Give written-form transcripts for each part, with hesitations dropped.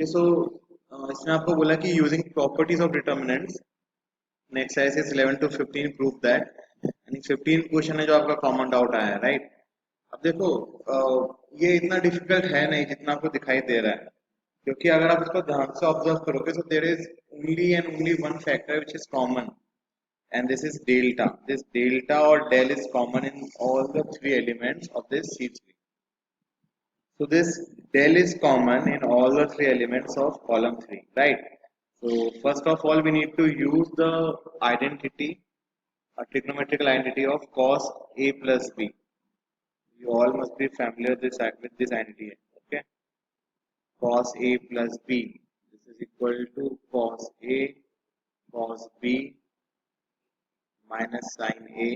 Okay so इसमें आपको बोला कि using properties of determinants exercise 11 to 15 prove that यानी 15 क्वेश्चन है जो आपका कॉमन डाउट आया है राइट। अब देखो ये इतना डिफिकल्ट है नहीं जितना आपको दिखाई दे रहा है, क्योंकि अगर आप इसको ध्यान से ऑब्जर्व करोगे तो there is only and only one factor which is common and this is delta. This delta or del is common in all the three elements of this C3. So this del is common in all the three elements of column 3, right? So first of all, we need to use the identity, a trigonometrical identity of cos A plus B. You all must be familiar with this identity, okay? Cos A plus B. This is equal to cos A cos B minus sin A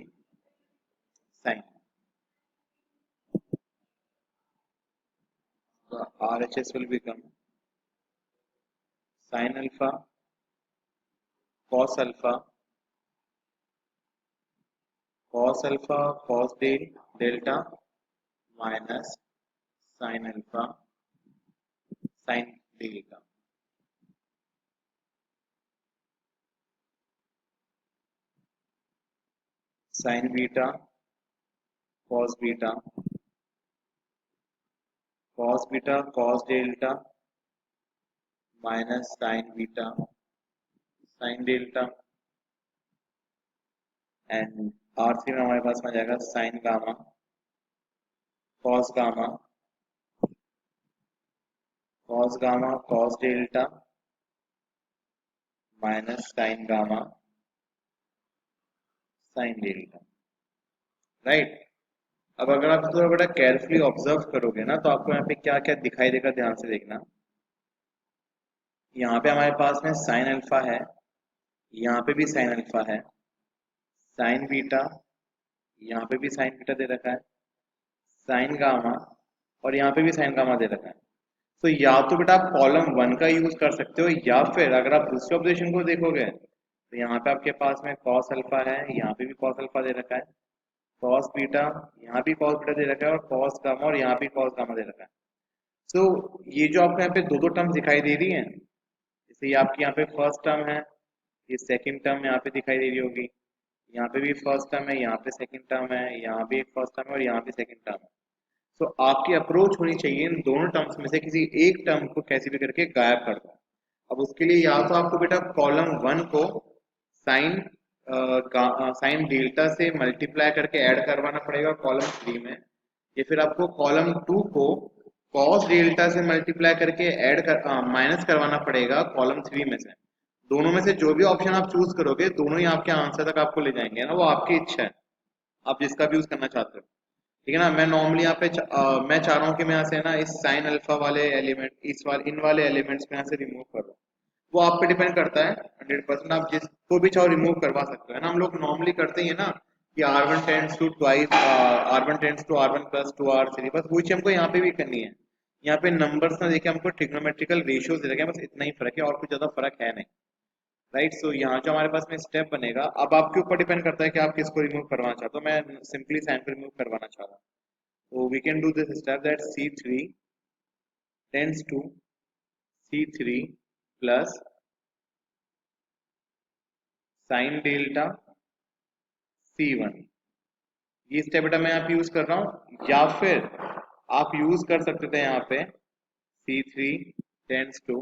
sin. The RHS will become sin alpha cos alpha cos delta minus sin alpha sin delta. Sin beta cos delta minus sin beta sin delta, and R3 में हमारे पास में आ जाएगा sin gamma cos delta minus sin gamma sin delta, right. अब अगर आप थोड़ा बड़ा केयरफुली ऑब्जर्व करोगे ना तो आपको यहाँ पे क्या क्या दिखाई देगा, ध्यान से देखना। यहाँ पे हमारे पास में साइन अल्फा है, यहाँ पे भी साइन अल्फा है, साइन बीटा, यहाँ पे भी साइन बीटा दे रखा है, साइन गामा और यहाँ पे भी साइन गामा दे रखा है। तो या तो बेटा आप कॉलम 1 का यूज कर सकते हो, या फिर अगर आप दूसरे ऑब्जर्वेशन को देखोगे तो यहाँ पे आपके पास में कॉस अल्फा है, यहाँ पे भी कॉस अल्फा दे रखा है, कॉस बीटा, यहाँ भी कॉस बीटा दे रखा है, और कॉस गामा और यहाँ भी कॉस गामा दे रखा है। सो ये जो आपको यहाँ पे दो टर्म दिखाई दे रही है, जैसे ये आपकी यहाँ पे फर्स्ट टर्म है, ये सेकंड टर्म यहाँ पे दिखाई दे रही होगी, यहाँ पे भी फर्स्ट टर्म है, यहाँ पे सेकंड टर्म है, यहाँ भी एक फर्स्ट टर्म है और यहाँ भी सेकंड टर्म है। तो आपकी अप्रोच होनी चाहिए इन दोनों टर्म्स में से किसी एक टर्म को कैसे भी करके गायब कर दो। अब उसके लिए या तो आपको बेटा कॉलम 1 को साइन साइन डेल्टा से मल्टीप्लाई करके ऐड करवाना पड़ेगा कॉलम 3 में, या फिर आपको कॉलम 2 को कॉस डेल्टा से मल्टीप्लाई करके ऐड कर माइनस करवाना पड़ेगा कॉलम 3 में से। दोनों में से जो भी ऑप्शन आप चूज करोगे दोनों ही आपके आंसर तक आपको ले जाएंगे ना, वो आपकी इच्छा है, आप जिसका भी यूज करना चाहते हो, ठीक है ना। मैं नॉर्मली यहाँ पे मैं चाह रहा हूँ कि मैं यहाँ से ना इस साइन अल्फा वाले एलिमेंट इन वाले एलिमेंट्स में यहाँ से रिमूव कर दूँ। वो आप पे डिपेंड करता है 100%, आप जिसको भी चाहो रिमूव करवा सकते हो, है ना। हम लोग नॉर्मली करते ही है ना कि R1 tends to twice R1 tends to R1 plus 2R3, बस वही चीज हमको यहाँ पे भी करनी है। यहाँ पे नंबर्स ना देखिए हमको ट्रिग्नोमेट्रिकल रेशियोज दे रखे हैं, बस इतना ही फर्क है और कुछ ज्यादा फर्क है नहीं, राइट। सो यहाँ जो हमारे पास में स्टेप बनेगा, अब आपके ऊपर डिपेंड करता है कि आप किसको रिमूव करवाना चाहते हो। मैं सिंपली साइन को रिमूव करवाना चाह रहा हूँ, so we can do this step that C3 tends to C3 plus sin delta C1। ये स्टेप बेटा मैं यहाँ पे यूज कर रहा हूँ, या फिर आप यूज कर सकते थे यहाँ पे C3 tends to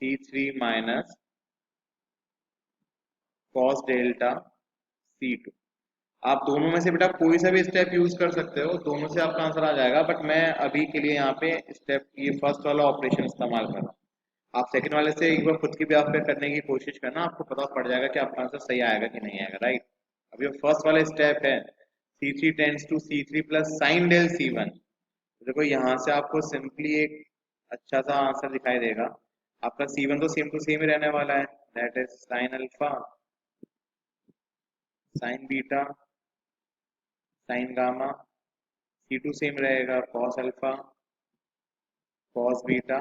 C3 minus cos delta C2। आप दोनों में से बेटा कोई सा भी स्टेप यूज कर सकते हो, दोनों से आपका आंसर आ जाएगा, बट मैं अभी के लिए यहाँ पे स्टेप ये फर्स्ट वाला ऑपरेशन इस्तेमाल कर रहा हूँ। आप सेकंड वाले से एक बार खुद की भी आप पे करने की कोशिश करना, आपको पता पड़ जाएगा कि आपका आंसर सही आएगा कि नहीं आएगा, राइट। अब ये फर्स्ट वाला स्टेप है C3 tends to C3 plus sine del C1। देखो यहाँ से आपको सिंपली एक अच्छा सा आंसर दिखाई देगा, आपका C1 तो सेम टू सेम ही रहने वाला है, that is sine alpha sine beta sine gamma, C2 same रहेगा cos alpha cos beta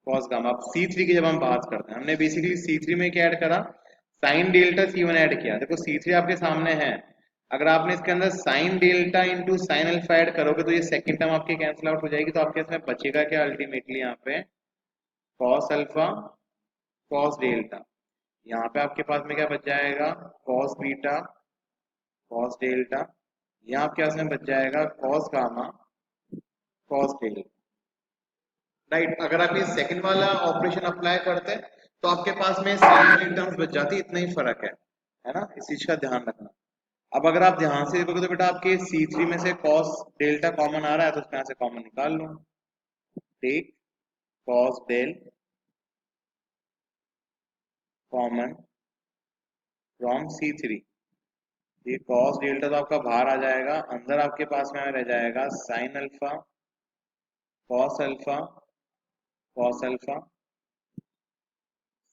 cos gamma. अब C3 की जब हम बात करते हैं, हमने बेसिकली C3 में क्या ऐड करा, साइन डेल्टा C1 ऐड किया। देखो C3 आपके सामने है, अगर आपने इसके अंदर sine delta into sine alpha add करोगे तो ये सेकंड टर्म आपकी कैंसिल आउट हो जाएगी, तो आपके इसमें बचेगा क्या अल्टीमेटली यहाँ पे कॉस अल्फा कॉस डेल्टा। यहाँ पे आपके पास में क्या बच जाएगा, कॉस बीटा कॉस डेल्टा। यहाँ आपके पास में बच जाएगा cos gamma cos delta. Right, अगर आप ये सेकंड वाला ऑपरेशन अप्लाई करते हैं तो आपके पास में साइन वाली टर्म्स बच जाती, इतना ही फर्क है ना, इस चीज का ध्यान रखना। अब अगर आप ध्यान से देखोगे तो बेटा आपके C3 में से cos डेल्टा कॉमन आ रहा है, तो उसमें से कॉमन निकाल लो। Take cos del common from C3। ये cos डेल्टा तो आपका बाहर आ जाएगा, अंदर आपके पास में रह जाएगा sine alpha cos alpha cos alpha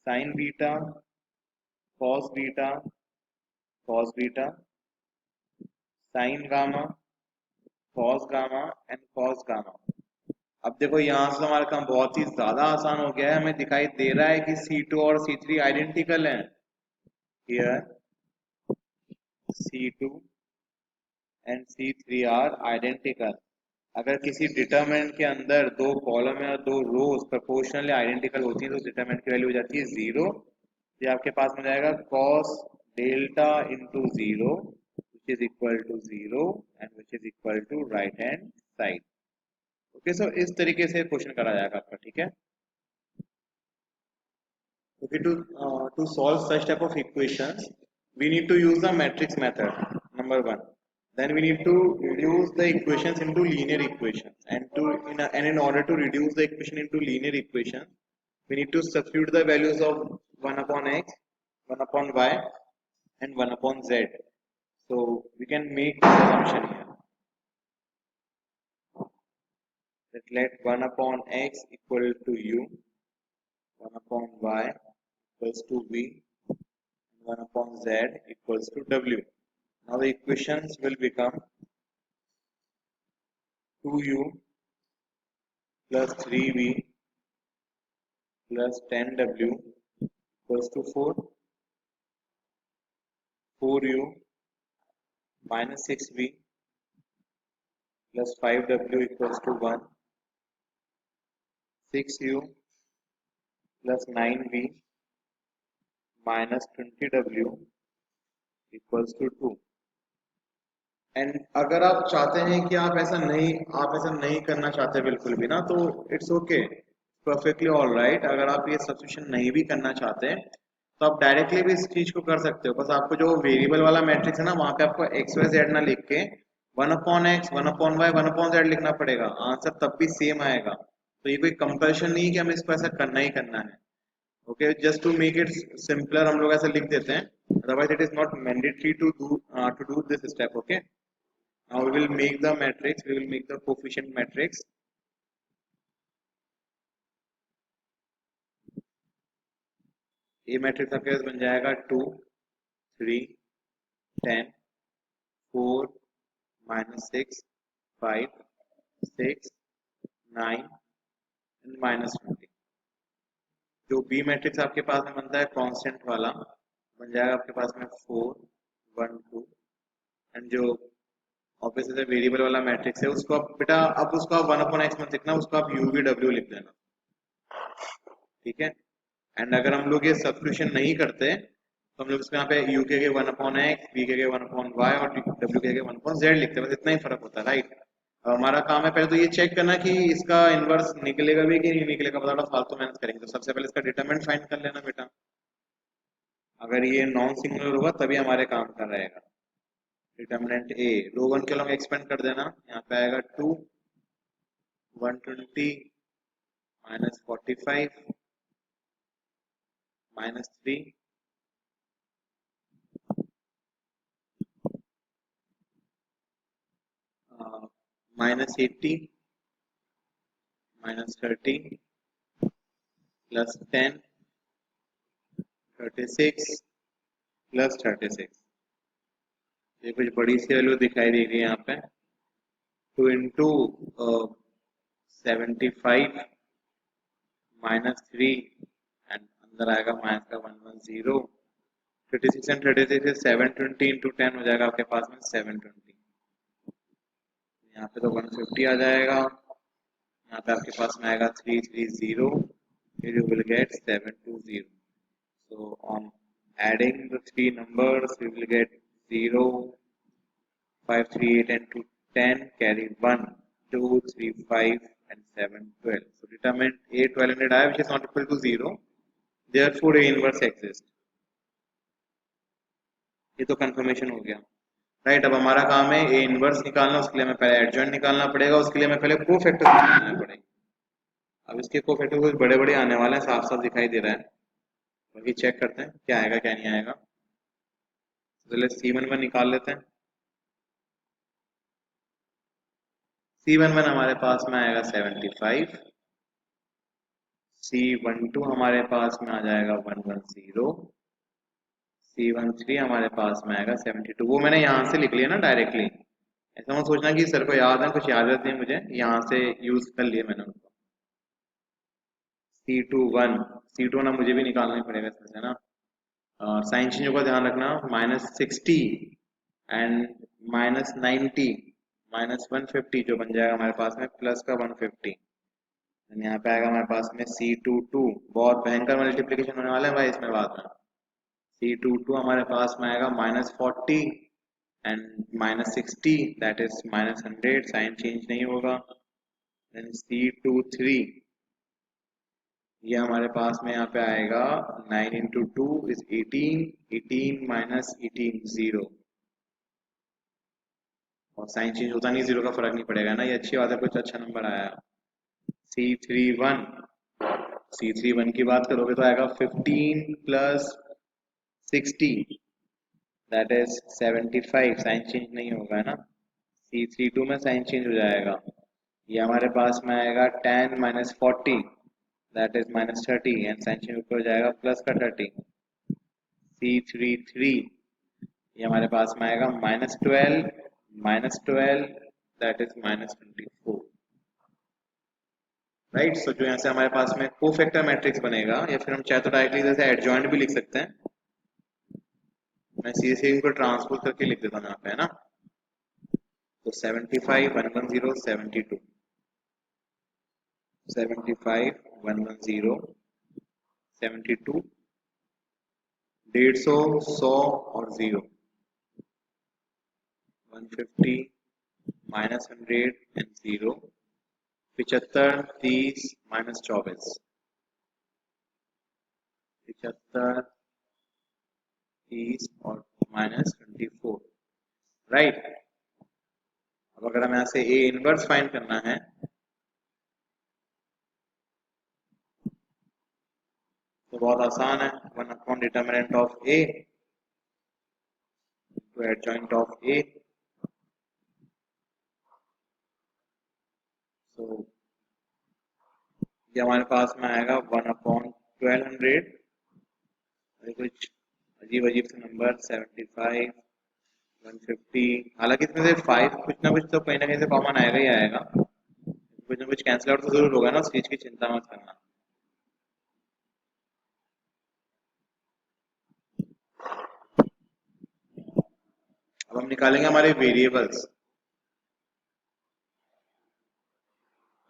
sine beta cos beta cos beta sine gamma cos gamma and cos gamma. अब देखो यहाँ से हमारा काम बहुत ही ज्यादा आसान हो गया है, हमें दिखाई दे रहा है कि C2 और C3 आइडेंटिकल हैं। Here C2 and C3 are identical. अगर किसी डिटरमिनेंट के अंदर दो कॉलम या दो रोज प्रोपोर्शनली आइडेंटिकल होती हैं तो डिटरमिनेंट की वैल्यू हो जाती है 0। ये आपके पास में जाएगा cos delta into 0 which is equal to 0 and which is equal to right hand side। Okay, so इस तरीके से क्वेश्चन करा जाएगा आपका, ठीक है। Okay, to solve such type of equations, we need to use the matrix method. Number one. Then we need to reduce the equations into linear equations, and in order to reduce the equation into linear equation, we need to substitute the values of 1 upon x, 1 upon y, and 1 upon z. So we can make this assumption here that let 1 upon x equal to u, 1 upon y equals to v, 1 upon z equals to w. Now the equations will become 2u plus 3v plus 10w equals to 4, 4u minus 6v plus 5w equals to 1, 6u plus 9v minus 20w equals to 2। And अगर आप चाहते हैं कि आप ऐसा नहीं करना चाहते बिल्कुल भी ना, तो it's okay, perfectly all right. अगर आप ये सब्स्टिट्यूशन नहीं भी करना चाहते तो आप डायरेक्टली भी इस चीज को कर सकते हो। बस आपको जो वेरिएबल वाला मैट्रिक्स है ना, वहां पे आपको एक्स वाई जेड ना लिख के 1/x 1/y 1/z लिखना पड़ेगा, आंसर तब भी सेम आएगा। तो ये कोई कंपल्शन नहीं है कि हमें इसको ऐसा करना ही करना है। Okay, just to make it simpler हम लोग ऐसा लिख देते हैं, otherwise it is not mandatory to do this step. Okay, now we will make the matrix, we will make the coefficient matrix। ये मैट्रिक्स आपके पास बन जाएगा 2 3 10 4 -6 5 6 9 एंड -20। जो बी मैट्रिक्स आपके पास में बनता है कांस्टेंट वाला, बन जाएगा आपके पास में 4 1 2। एंड जो ऑब्वियसली वेरिएबल वाला मैट्रिक्स है उसको आप बेटा, अब उसको आप 1/x मत लिखना, उसको आप u v w लिख देना, ठीक है। एंड अगर हम लोग ये सब्स्टिट्यूशन नहीं करते तो हम लोग इसको यहाँ पे u के 1/x, v के 1/y और w के 1/z लिखते हैं, बस इतना ही फर्क होता है, राइट। हमारा काम है पहले तो ये चेक करना कि इसका इनवर्स निकलेगा भी कि नहीं निकलेगा, पता फालतू मेहनत करेंगे। तो सबसे पहले इसका डिटरमिनेंट फाइंड कर लेना बेटा, अगर ये नॉन सिंगुलर होगा तभी हमारे काम का रहेगा। डिटरमिनेंट ए रो वन के लोग एक्सपेंड कर देना, यहाँ पे आएगा 2 120 -45 -3 -80 -30 +10 36 +36। ये कुछ बड़ी सी वैल्यू दिखाई दे रही है यहाँ पे। 2 इंटू 75 -3 एंड अंदर आएगा माइनस का 110। 36 एंड 36 से 720 इंटू 10 हो जाएगा आपके पास में 720। यहाँ पे तो 150 आ जाएगा, यहाँ पे आपके पास में आएगा 330 you will get 720. So on adding the three numbers, we will get 0, 5, 3, 8, and 2, 10, carry 1, 2, 3, 5, and 7, 12. So determine A 1200I which is not equal to 0. Therefore A inverse exists. ये तो कंफर्मेशन हो गया, राइट। अब हमारा काम है ए इनवर्स निकालना, उसके लिए हमें पहले एडजॉइंट निकालना पड़ेगा, उसके लिए हमें पहले कोफैक्टर्स निकालना पड़ेगा। अब इसके कोफैक्टर्स कुछ बड़े बड़े आने वाले हैं, साफ साफ दिखाई दे रहा है, बाकी चेक करते हैं क्या आएगा क्या नहीं आएगा। पहले C11 निकाल लेते हैं। C11 हमारे पास में आएगा 75, C12 हमारे पास में आ जाएगा 110, C13 हमारे पास में आएगा 72। वो मैंने यहाँ से लिख लिया ना डायरेक्टली, ऐसा मत सोचना कि सर को याद है, कुछ याद रहती है मुझे, यहाँ से यूज कर लिए मैंने उनको। C21 अब मुझे भी निकालना ही पड़ेगा इसमें से ना। साइन चेंजों का ध्यान रखना, -60 एंड -90, -150 जो बन जाएगा हमारे पास में प्लस का 150। यहाँ पे आएगा हमारे पास में C22, बहुत भयंकर मल्टीप्लीकेशन होने वाला है भाई इसमें बाद में। C22 हमारे पास में आएगा -40 and -60, that is -100, sine change नहीं होगा। देन C23 ये हमारे पास में यहाँ पे आएगा 9 इंटू 2 इज 18, 18 माइनस 18 0, और साइन चेंज होता नहीं, जीरो का फर्क नहीं पड़ेगा ना, ये अच्छी बात है, कुछ अच्छा नंबर आया। C31 की बात करोगे तो आएगा 15 plus 60, that is 75, sine change नहीं होगा ना। C32 में साइन चेंज हो जाएगा, ये हमारे पास में आएगा 10 minus 40, that is -30, and sine change ऊपर हो जाएगा प्लस का 30। C33 ये हमारे पास में आएगा -12, दैट इज -24, राइट। सो जो यहाँ से हमारे पास में कोफैक्टर मैट्रिक्स बनेगा, या फिर हम चाहे तो डायरेक्टली जैसे एडजॉइंट भी लिख सकते हैं, मैं सीधे इनको ट्रांसपोज करके लिख देता हूँ यहाँ पे, है ना। तो 75 110 72, 75 110 72, 150 100 और 0, 150 -100 एंड 0, 75 30 -24, 75 30 और -24, राइट। अब अगर हमें यहाँ से ए इनवर्स फाइंड करना है, तो बहुत आसान है, 1 upon determinant of A to adjoint of A. So ये हमारे पास में आएगा 1 अपॉन 1200, कुछ अजीब अजीब से नंबर 75 150, हालांकि इसमें से 5 कुछ ना कुछ तो कहीं ना कहीं से कॉमन आएगा ही आएगा, कुछ ना कुछ कैंसिल आउट तो जरूर होगा ना, उस चीज की चिंता मत करना। अब हम निकालेंगे हमारे वेरिएबल्स।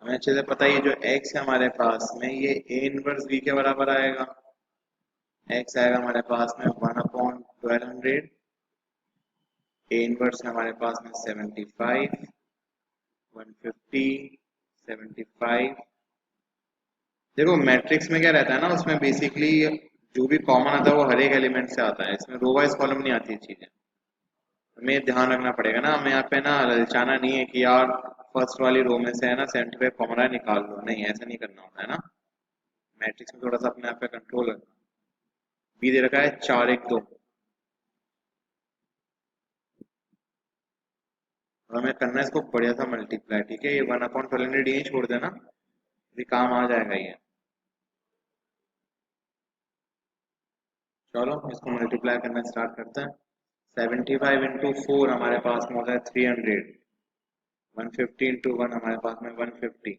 हमें अच्छे से पता है जो x है हमारे पास में, ये a इनवर्स v के बराबर आएगा। x आएगा हमारे पास में 1 अपॉन 1200, a इनवर्स है हमारे पास में 75 150 75। देखो मैट्रिक्स में क्या रहता है ना, उसमें बेसिकली जो भी कॉमन आता है वो हर एक एलिमेंट से आता है, इसमें रो वाइज कॉलम नहीं आती चीजें, हमें ध्यान रखना पड़ेगा ना। हमें यहाँ पे ना ललचाना नहीं है कि यार फर्स्ट वाली रो में से है ना 75 कॉमन है निकाल लो, नहीं ऐसा नहीं करना होता है ना। मैट्रिक्स में थोड़ा सा अपने आप पे कंट्रोल रखना। बी दे रखा है 4 1 2, और हमें करना है इसको बढ़िया सा मल्टीप्लाई, ठीक है। ये 1 अपॉन 1200 यही छोड़ देना, ये काम आ जाएगा ये। चलो इसको मल्टीप्लाई करना स्टार्ट करते हैं। 75 इंटू 4 हमारे पास में होता है 300, 150 इंटू 1 हमारे पास में 150,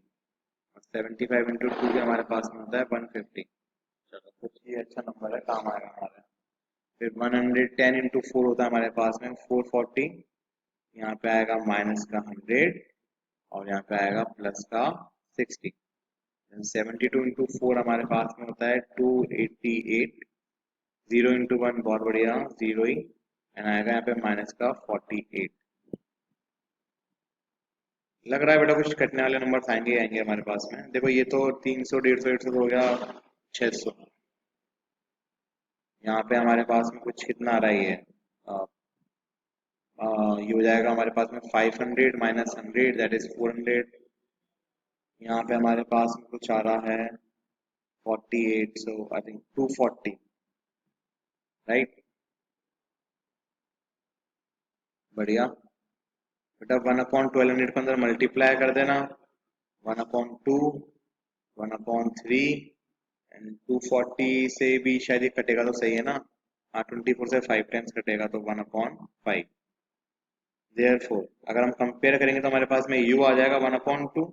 और 75 इंटू 2 भी हमारे पास में होता है 150। चलो कुछ ये अच्छा नंबर है, काम आएगा हमारा। फिर 110 इंटू 4 होता है हमारे पास में 440, यहाँ पे आएगा माइनस का 100 और यहाँ पे आएगा प्लस का 60। 72 इंटू 4 हमारे पास में होता है 288। 0 इंटू 1 बहुत बढ़िया, 0 ही, एंड आएगा यहाँ पे माइनस का 48। लग रहा है बेटा कुछ कटने वाले नंबर आएंगे हमारे पास में। देखो ये तो 300 150 150 हो गया 600। यहाँ पे हमारे पास में कुछ कितना आ रहा है ये ये हो जाएगा हमारे पास में 500 माइनस 100 दैट इज 400। यहाँ पे हमारे पास में कुछ आ रहा है 48, सो आई थिंक 240, राइट। बढ़िया बेटा, 1/1200 के अंदर मल्टीप्लाई कर देना, 1/2, 1/3, एंड 240 से भी शायद ये कटेगा तो सही है ना। हाँ, 24 से 5 टाइम्स कटेगा तो 1/5। देयरफॉर अगर हम कंपेयर करेंगे तो हमारे पास में u आ जाएगा 1/2,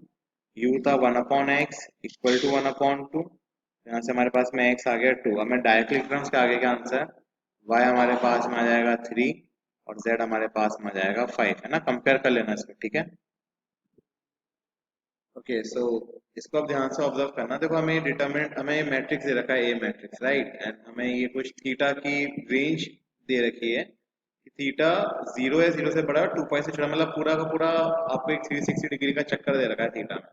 u था 1/x इक्वल टू 1/2। यहाँ से हमारे पास में x आ गया 2। अब मैं डायरेक्टली लिख रहा हूँ उसके आगे का आंसर। y हमारे पास में आ जाएगा 3 और z हमारे पास में आ जाएगा 5, है ना। कंपेयर कर लेना इसको, ठीक है। ओके सो इसको अब ध्यान से ऑब्जर्व करना। देखो हमें मैट्रिक्स दे रखा है, ए मैट्रिक्स, राइट, एंड हमें ये कुछ थीटा की रेंज दे रखी है कि थीटा 0 है, 0 से बड़ा, 2 पाई से छोटा, मतलब पूरा का पूरा आपको एक 360 डिग्री का चक्कर दे रखा है थीटा में।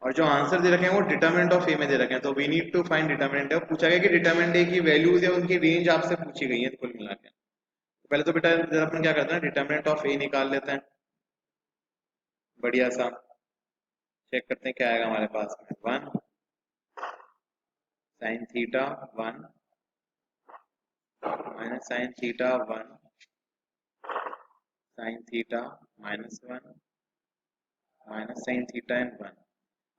और जो आंसर दे रखे हैं वो डिटरमिनेंट ऑफ ए में दे रखे हैं, तो we need to find determinant है। पूछा गया कि डिटरमिनेंट ए की वैल्यूज या उनकी रेंज आपसे पूछी गई है कुल मिला के। तो पहले तो बेटा जरा अपन क्या करते हैं, डिटरमिनेंट ऑफ ए निकाल लेते हैं। बढ़िया सा चेक करते हैं क्या आएगा हमारे पास में। 1 sine theta 1 minus sine theta 1 sine theta -1 minus sine theta and 1।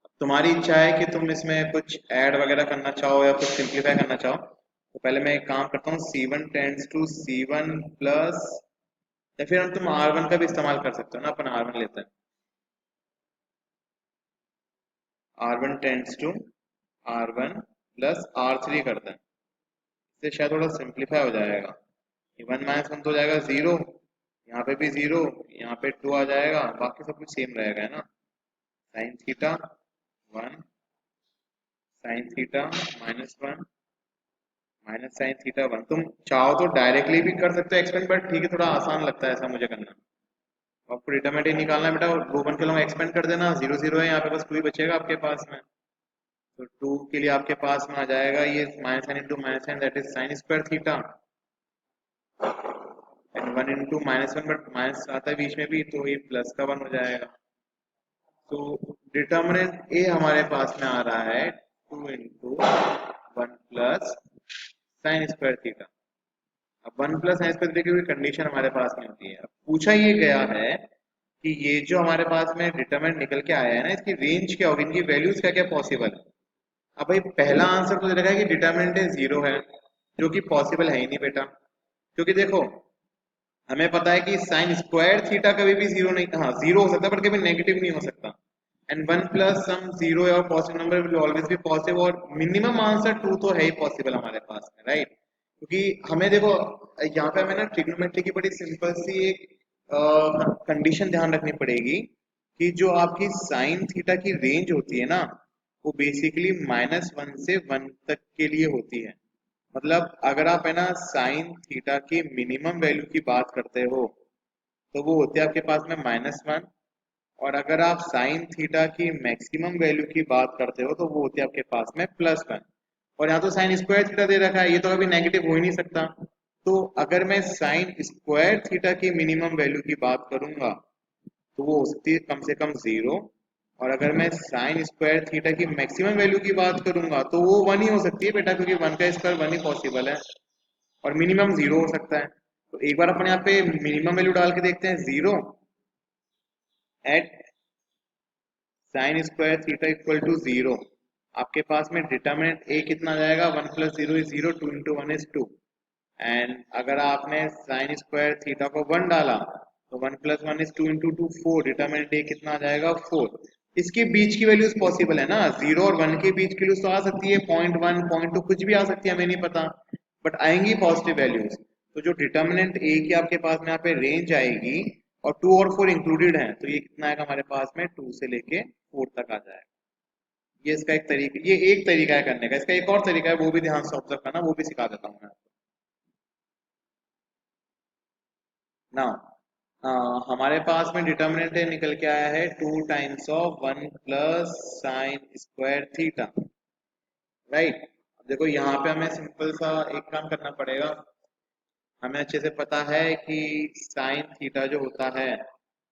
अब तुम्हारी इच्छा है कि तुम इसमें कुछ ऐड वगैरह करना चाहो या कुछ सिंप्लीफाई करना चाहो, तो पहले मैं एक काम करता हूँ, C1 tends to C1 plus, या फिर हम तुम R1 का भी इस्तेमाल कर सकते हो ना, अपन R1 लेते हैं। R1 tends to R1 plus R3 करते हैं, इससे शायद थोड़ा सिंप्लीफाई हो जाएगा। ये 1 - 1 तो हो जाएगा 0, यहाँ पे भी 0, यहाँ पे 2 आ जाएगा, बाकी सब कुछ सेम रहेगा, है ना। Sine theta 1 sine theta -1 minus sine theta 1। तुम चाहो तो डायरेक्टली भी कर सकते हो एक्सपेंड, बट ठीक है, थोड़ा आसान लगता है ऐसा मुझे करना। आपको डिटरमिनेंट ही निकालना है बेटा, दो वन के लोग एक्सपेंड कर देना, 0 0 है यहाँ पे, बस 2 ही बचेगा आपके पास में। तो 2 के लिए आपके पास में आ जाएगा ये minus sine into minus sine that is sine square theta, and 1 into -1, but minus आता है बीच में भी, तो ये प्लस का 1 हो जाएगा। तो डिटर्मिनेंट ए हमारे पास में आ रहा है 2 into 1 plus sine square theta. अब 1 प्लस साइन स्क्वायर थीटा की कंडीशन हमारे पास में होती है। अब पूछा ये गया है कि ये जो हमारे पास में डिटर्मिनेंट निकल के आया है ना, इसकी रेंज क्या होगी, इनकी वैल्यूज क्या क्या पॉसिबल है। अब भाई पहला आंसर तो दे रखा है कि डिटर्मिनेंट है 0 है, जो कि पॉसिबल है ही नहीं बेटा, क्योंकि देखो हमें पता है कि साइन स्क्वायर थीटा कभी भी 0 नहीं, हाँ 0 हो सकता है बट कभी नेगेटिव नहीं हो सकता। एंड 1 प्लस सम 0 और positive number will always be positive, और मिनिमम आंसर 2 तो है ही पॉसिबल हमारे पास में, राइट। क्योंकि हमें देखो यहाँ पे हमें ना ट्रिग्नोमेट्री की बड़ी सिंपल सी एक कंडीशन ध्यान रखनी पड़ेगी कि जो आपकी साइन थीटा की रेंज होती है ना, वो बेसिकली -1 से 1 तक के लिए होती है। मतलब अगर आप है ना साइन थीटा की मिनिमम वैल्यू की बात करते हो तो वो होती है आपके पास में -1, और अगर आप साइन थीटा की मैक्सिमम वैल्यू की बात करते हो तो वो होती है आपके पास में +1। और यहाँ तो साइन स्क्वायर थीटा दे रखा है, ये तो कभी नेगेटिव हो ही नहीं सकता। तो अगर मैं साइन स्क्वायर थीटा की मिनिमम वैल्यू की बात करूंगा तो वो हो सकती है कम से कम 0, और अगर मैं साइन स्क्वायर थीटा की मैक्सिमम वैल्यू की बात करूंगा तो वो 1 ही हो सकती है बेटा, क्योंकि 1 का स्क्वायर 1 ही पॉसिबल है, और मिनिमम 0 हो सकता है। तो एक बार अपन यहाँ पे मिनिमम वैल्यू डाल के देखते हैं, 0 at sine square theta equal to 0। आपके पास में डिटरमिनेंट ए कितना आ जाएगा, 1 + 0 = 0, 2 × 1 = 2। एंड अगर आपने साइन स्क्वायर थीटा को 1 डाला तो 1 + 1 = 2 × 2 4, डिटरमिनेंट ए कितना आ जाएगा 4। इसके बीच की वैल्यूज पॉसिबल है ना, 0 और 1 के बीच की वैल्यूज तो आ सकती है, 0.1 0.2 कुछ भी आ सकती है, हमें नहीं पता, बट आएंगी पॉजिटिव वैल्यूज। तो जो डिटरमिनेंट ए की आपके पास में यहाँ पे रेंज आएगी, और 2 और 4 इंक्लूडेड है, तो ये कितना आएगा हमारे पास में 2 से लेके 4 तक आ जाएगा। ये इसका एक तरीका, ये एक तरीका है करने का। इसका एक और तरीका है, वो भी ध्यान से ऑब्जर्व करना, वो भी सिखा देता हूँ मैं आपको। नाउ हमारे पास में डिटर्मिनेंट निकल के आया है 2 times of 1 plus sine square theta, right. अब देखो यहाँ पे हमें सिंपल सा एक काम करना पड़ेगा। हमें अच्छे से पता है कि साइन थीटा जो होता है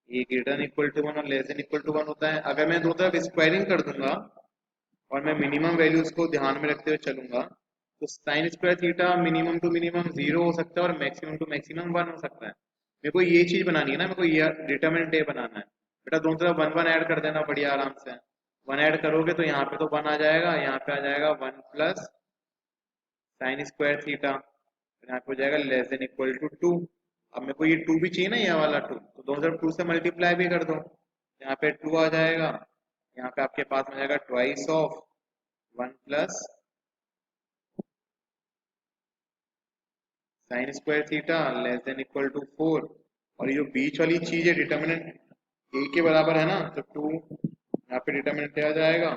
ये ग्रेटर इक्वल टू वन और less than equal to one होता है। अगर मैं दो तरफ स्क्वायरिंग कर दूंगा और मैं मिनिमम वैल्यूज को ध्यान में रखते हुए चलूंगा, तो sine square theta minimum to minimum 0 हो सकता है और मैक्सिमम टू मैक्सिमम 1 हो सकता है। मेरे को ये चीज बनानी है ना, मेरे को ये डिटर्मिनेंट ए बनाना है। बेटा दोनों तरफ वन वन ऐड कर देना बढ़िया आराम से। वन ऐड करोगे तो यहाँ पे तो वन आ जाएगा, यहाँ पे आ जाएगा 1 प्लस साइन स्क्वायर थीटा, यहाँ पे हो जाएगा लेस देन इक्वल टू 2। अब मेरे को ये 2 भी चाहिए ना, ये वाला 2, तो दोनों तरफ 2 से मल्टीप्लाई भी कर दो, यहाँ पे 2 आ जाएगा। यहाँ पे आपके पास में जाएगा twice of 1 plus sine square theta less than equal to 4। और ये जो बीच वाली चीज है डिटर्मिनेंट ए के बराबर है ना, तो 2 यहाँ पे डिटर्मिनेंट ए आ जाएगा,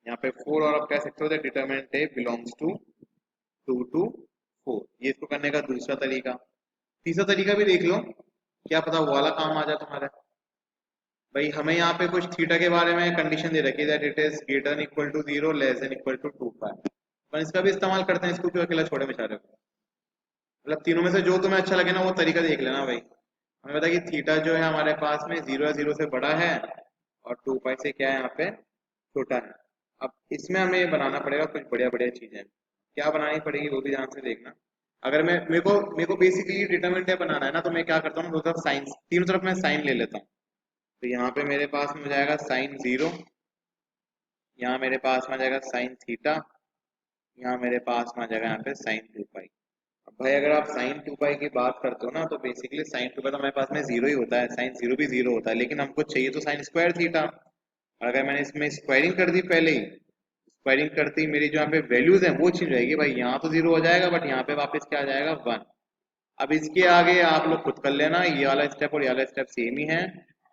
यहाँ पे 4, और आप कह सकते हो determinant A belongs to 2 to 4। ये इसको करने का दूसरा तरीका। तीसरा तरीका भी देख लो, क्या पता वो वाला काम आ जाए तुम्हारे। भाई हमें यहाँ पे कुछ थीटा के बारे में कंडीशन दे रखी है that it is greater than equal to 0 less than equal to 2 pi. पर इसका भी इस्तेमाल करते हैं, इसको क्यों अकेला छोड़े बेचारे को। मतलब तीनों में से जो तुम्हें अच्छा लगे ना वो तरीका देख लेना भाई। हमें पता है कि थीटा जो है हमारे पास में 0 या 0 से बड़ा है और 2 पाई से क्या है यहाँ पे छोटा है। अब इसमें हमें बनाना पड़ेगा कुछ बढ़िया बढ़िया चीजें। क्या बनानी पड़ेगी वो भी ध्यान से देखना। अगर मैं मेरे को बेसिकली डिटरमिनेंट बनाना है ना, तो मैं क्या करता हूँ, दो तरफ साइन, तीनों तरफ मैं साइन ले लेता हूँ। तो यहाँ पे मेरे पास में हो जाएगा साइन 0, यहाँ मेरे पास में आ जाएगा साइन थीटा, यहाँ मेरे पास में आ जाएगा यहाँ पे साइन 2 पाई। अब भाई अगर आप साइन 2 पाई की बात करते हो ना, तो बेसिकली साइन 2 पाई तो हमारे पास में 0 ही होता है, साइन 0 भी 0 होता है, लेकिन हमको चाहिए तो साइन स्क्वायर थीटा। और अगर मैंने इसमें स्क्वायरिंग कर दी पहले ही, स्क्वायरिंग करते ही मेरी जो यहाँ पे वैल्यूज है वो चेंज रहेगी भाई। यहाँ तो 0 हो जाएगा बट यहाँ पे वापस क्या आ जाएगा 1। अब इसके आगे आप लोग खुद कर लेना, ये वाला स्टेप और ये वाला स्टेप सेम ही है।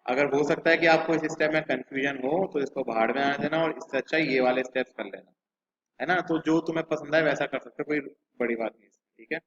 अगर हो सकता है कि आपको इस स्टेप में कंफ्यूजन हो तो इसको बाहर में आ देना और इससे अच्छा ये वाले स्टेप्स कर लेना, है ना। तो जो तुम्हें पसंद है वैसा कर सकते हो, कोई बड़ी बात नहीं है, ठीक है।